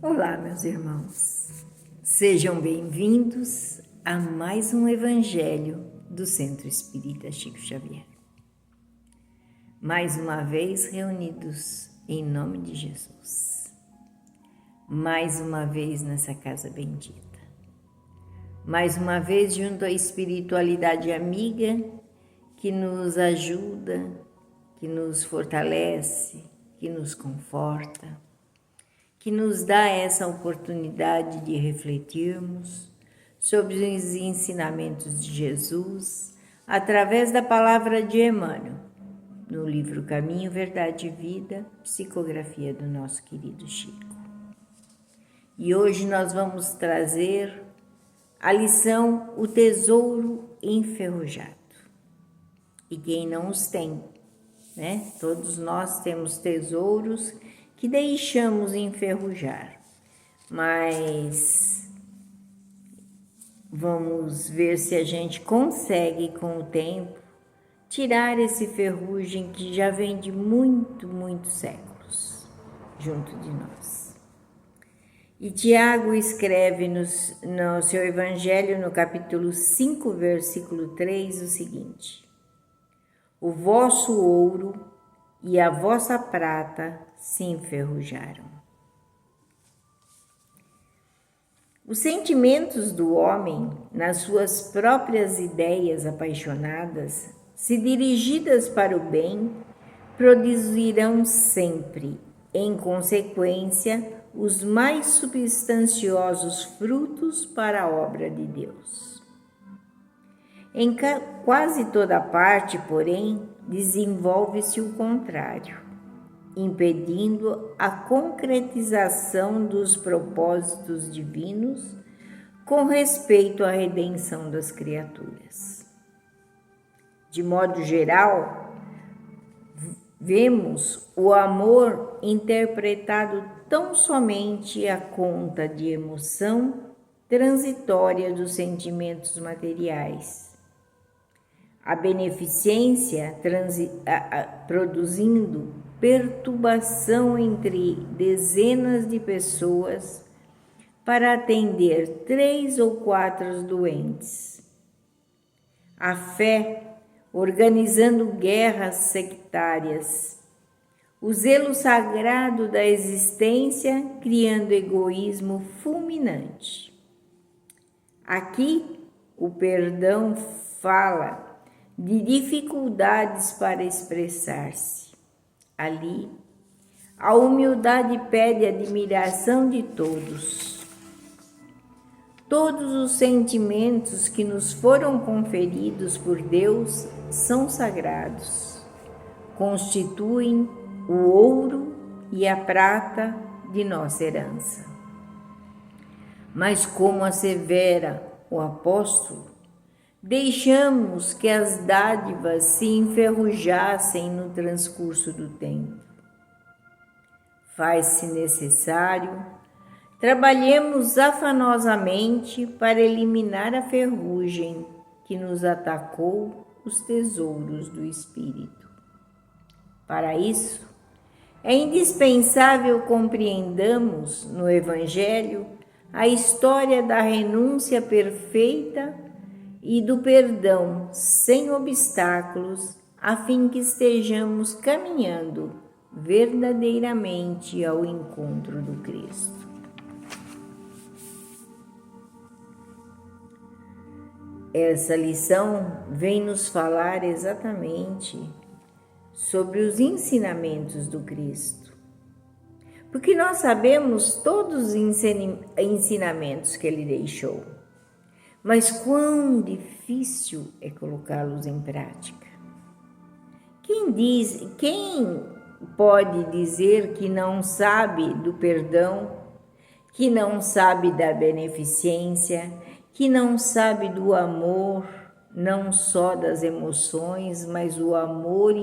Olá, meus irmãos. Sejam bem-vindos a mais um Evangelho do Centro Espírita Chico Xavier. Mais uma vez reunidos em nome de Jesus. Mais uma vez nessa casa bendita. Mais uma vez junto à espiritualidade amiga que nos ajuda, que nos fortalece, que nos conforta, que nos dá essa oportunidade de refletirmos sobre os ensinamentos de Jesus através da palavra de Emmanuel, no livro Caminho, Verdade e Vida, psicografia do nosso querido Chico. E hoje nós vamos trazer a lição O Tesouro Enferrujado. E quem não os tem, né? Todos nós temos tesouros que deixamos enferrujar, mas vamos ver se a gente consegue com o tempo tirar esse ferrugem que já vem de muitos séculos junto de nós. E Tiago escreve no seu Evangelho, no capítulo 5, versículo 3, o seguinte: o vosso ouro e a vossa prata se enferrujaram. Os sentimentos do homem, nas suas próprias ideias apaixonadas, se dirigidas para o bem, produzirão sempre, em consequência, os mais substanciosos frutos para a obra de Deus. Em quase toda parte, porém, desenvolve-se o contrário, impedindo a concretização dos propósitos divinos com respeito à redenção das criaturas. De modo geral, vemos o amor interpretado tão somente à conta de emoção transitória dos sentimentos materiais. A beneficência produzindo perturbação entre dezenas de pessoas para atender 3 ou 4 doentes. A fé organizando guerras sectárias. O zelo sagrado da existência criando egoísmo fulminante. Aqui, o perdão fala de dificuldades para expressar-se. Ali, a humildade pede admiração de todos. Todos os sentimentos que nos foram conferidos por Deus são sagrados. Constituem o ouro e a prata de nossa herança. Mas como assevera o apóstolo, deixamos que as dádivas se enferrujassem no transcurso do tempo. Faz-se necessário, trabalhemos afanosamente para eliminar a ferrugem que nos atacou os tesouros do Espírito. Para isso, é indispensável compreendamos no Evangelho a história da renúncia perfeita e do perdão sem obstáculos, a fim que estejamos caminhando verdadeiramente ao encontro do Cristo. Essa lição vem nos falar exatamente sobre os ensinamentos do Cristo, porque nós sabemos todos os ensinamentos que ele deixou. Mas quão difícil é colocá-los em prática. Quem pode dizer que não sabe do perdão, que não sabe da beneficência, que não sabe do amor, não só das emoções, mas o amor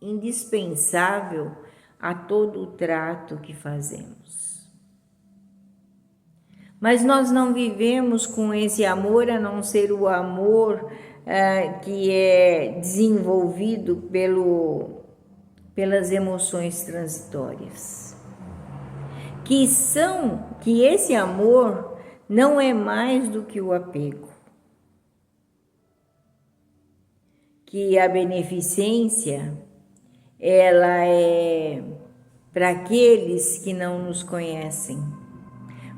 indispensável a todo o trato que fazemos? Mas nós não vivemos com esse amor, a não ser o amor que é desenvolvido pelas emoções transitórias. que esse amor não é mais do que o apego, que a beneficência ela é para aqueles que não nos conhecem,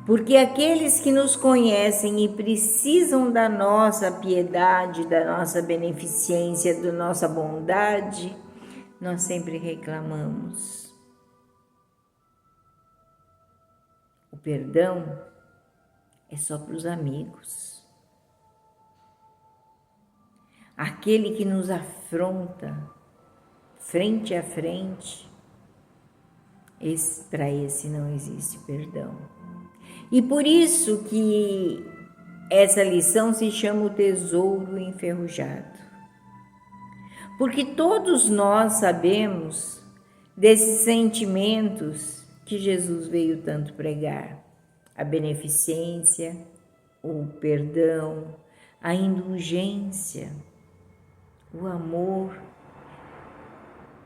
porque aqueles que nos conhecem e precisam da nossa piedade, da nossa beneficência, da nossa bondade, nós sempre reclamamos. O perdão é só para os amigos. Aquele que nos afronta frente a frente, para esse não existe perdão. E por isso que essa lição se chama o tesouro enferrujado. Porque todos nós sabemos desses sentimentos que Jesus veio tanto pregar: a beneficência, o perdão, a indulgência, o amor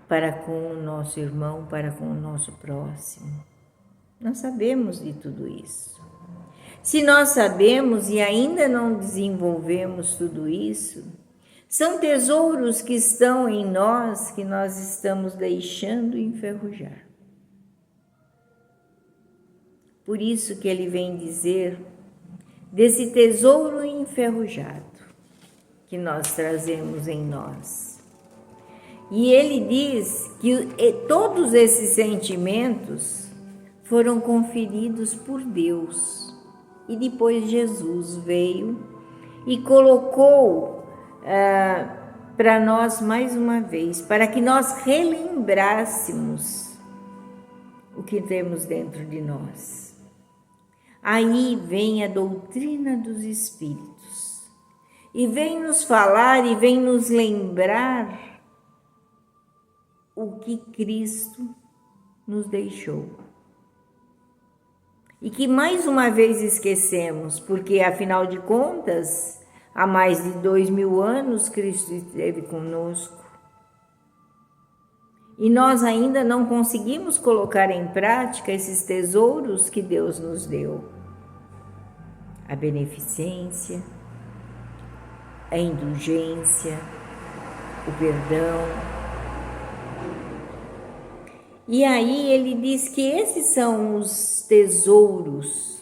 para com o nosso irmão, para com o nosso próximo. Nós sabemos de tudo isso. Se nós sabemos e ainda não desenvolvemos tudo isso, são tesouros que estão em nós, que nós estamos deixando enferrujar. Por isso que ele vem dizer desse tesouro enferrujado que nós trazemos em nós. E ele diz que todos esses sentimentos foram conferidos por Deus. E depois Jesus veio e colocou para nós mais uma vez, para que nós relembrássemos o que temos dentro de nós. Aí vem a doutrina dos Espíritos e vem nos falar e vem nos lembrar o que Cristo nos deixou. E que mais uma vez esquecemos, porque afinal de contas, há mais de 2000 anos Cristo esteve conosco. E nós ainda não conseguimos colocar em prática esses tesouros que Deus nos deu. A beneficência, a indulgência, o perdão. E aí ele diz que esses são os tesouros,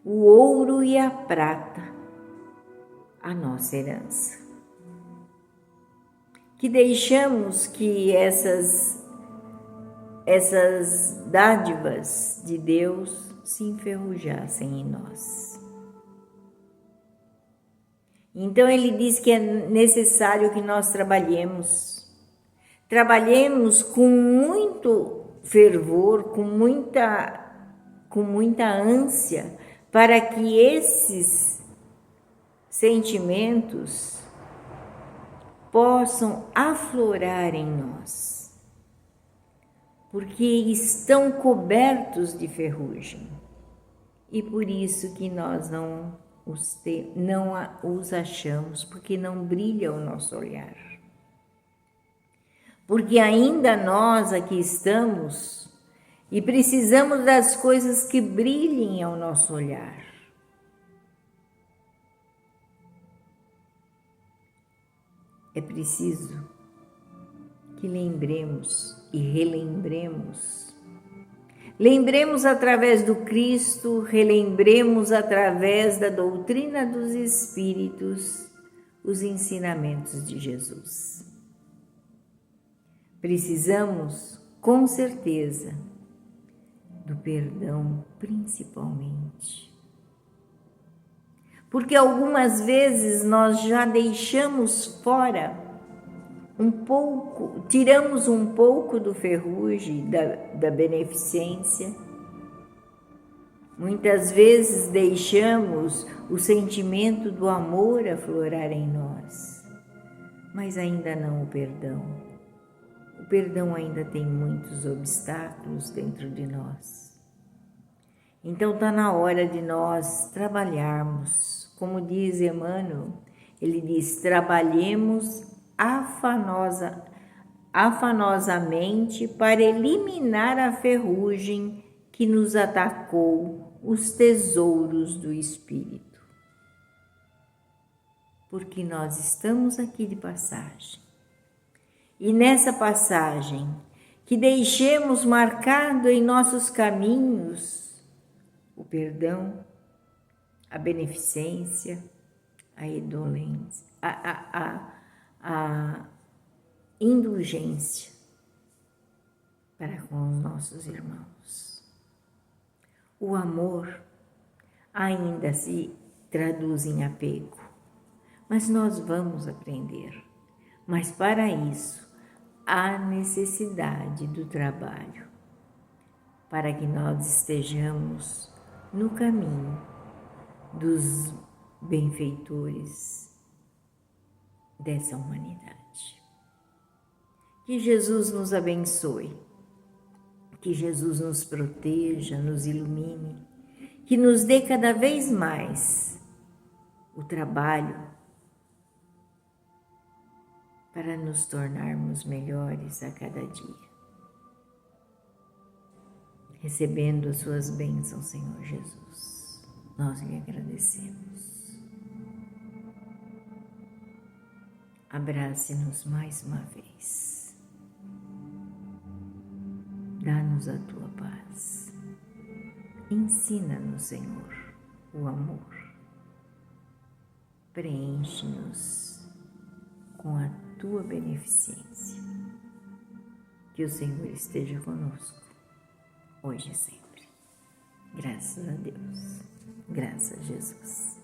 o ouro e a prata, a nossa herança. Que deixamos que essas dádivas de Deus se enferrujassem em nós. Então ele diz que é necessário que nós trabalhemos com muito fervor, com muita ânsia, para que esses sentimentos possam aflorar em nós, porque estão cobertos de ferrugem, e por isso que nós não os achamos, porque não brilha o nosso olhar. Porque ainda nós aqui estamos e precisamos das coisas que brilhem ao nosso olhar. É preciso que lembremos e relembremos. Lembremos através do Cristo, relembremos através da doutrina dos Espíritos os ensinamentos de Jesus. Precisamos, com certeza, do perdão principalmente. Porque algumas vezes nós já deixamos fora tiramos um pouco do ferrugem, da beneficência. Muitas vezes deixamos o sentimento do amor aflorar em nós, mas ainda não o perdão. O perdão ainda tem muitos obstáculos dentro de nós. Então está na hora de nós trabalharmos. Como diz Emmanuel, ele diz: trabalhemos afanosamente para eliminar a ferrugem que que nos atacou os tesouros do Espírito. Porque nós estamos aqui de passagem. E nessa passagem, que deixemos marcado em nossos caminhos o perdão, a beneficência, a indolência, a indulgência para com os nossos irmãos. O amor ainda se traduz em apego, mas nós vamos aprender. Mas para isso, há necessidade do trabalho, para que nós estejamos no caminho dos benfeitores dessa humanidade. Que Jesus nos abençoe, que Jesus nos proteja, nos ilumine, que nos dê cada vez mais o trabalho para nos tornarmos melhores a cada dia. Recebendo as suas bênçãos, Senhor Jesus, nós lhe agradecemos. Abrace-nos mais uma vez. Dá-nos a tua paz. Ensina-nos, Senhor, o amor. Preenche-nos com a tua beneficência. Que o Senhor esteja conosco, hoje e sempre. Graças a Deus. Graças a Jesus.